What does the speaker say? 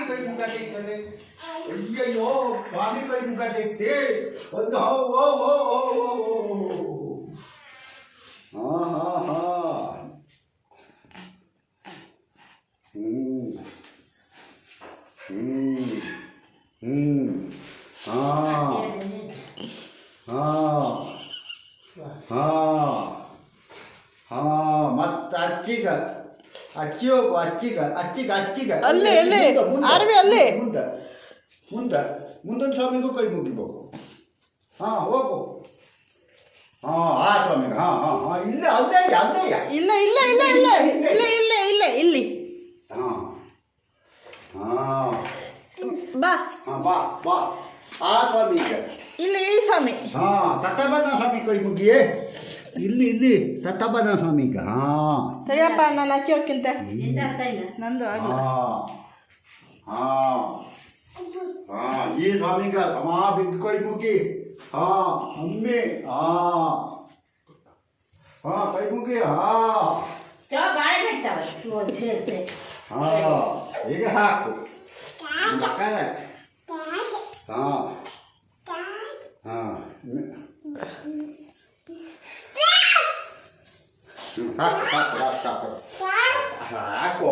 ಕೈ ಮುಖ ತೆಗ್ತದೆ ಅಯ್ಯಯ್ಯೋ ಸ್ವಾಮಿ ಕೈ ಮುಖ ತೆಗ್ತೆ ಒಂದು ಹೋ ಹೋ ಹೋ ಹೋ ಹಾ ಹಾ ಹಾ ಹ್ಮ್ ಹ್ಮ್ ಹ್ಮ್ ಹಾ ಹಾ ಹಾ ಹಾ ಮತ್ತೆ ಅಚ್ಚಿ ಹೋಗು ಅಚ್ಚಿಗ ಅಲ್ಲೇ ಆರ್ವಿ ಅಲ್ಲೇ ಮುಂದೊಂದು ಸ್ವಾಮಿಗೂ ಕೈ ಮುಗಿಬೇಕು ಹಾಂ ಹೋಗು ಹಾಂ ಆ ಸ್ವಾಮಿಗೆ ಹಾಂ ಹಾಂ ಹಾಂ ಇಲ್ಲ ಅಲ್ಲೇ ಇಲ್ಲ ಇಲ್ಲ ಇಲ್ಲ ಇಲ್ಲ ಇಲ್ಲ ಇಲ್ಲ ಇಲ್ಲ ಇಲ್ಲಿ ಹಾಂ ಹಾಂ ಬಾ ಹಾಂ ಬಾ ಬಾ ಆ ಸ್ವಾಮಿಗೆ ಇಲ್ಲಿ ಈ ಸ್ವಾಮಿ ಹಾಂ ತತ್ತಬದ ಸ್ವಾಮಿ ಕೈ ಮುಗಿಯೇ ಇಲ್ಲಿ ತತ್ತಬದ ಸ್ವಾಮಿಗೆ ಹಾಂ ಸರಿಯಪ್ಪ ನಾನು ಅಚ್ಚಿ ಹೋಗ್ಕಿಂತ ನಂದು ಆಗಲ್ಲ ಹಾಂ ಹಾಂ ಈ ಸ್ವಾಮಿಗೆ ಅಮ್ಮ ಬಿದ್ದು ಕೈ ಮುಗಿ ಹಾಂ ಅಮ್ಮೆ ಹಾಂ ಹಾಂ ಕೈ ಮುಗಿ ಹಾಂ ಹಾಂ ಈಗ ಹಾಕು ಹಾಂ ಹಾಂ ಹಾಕು ಹಾಕು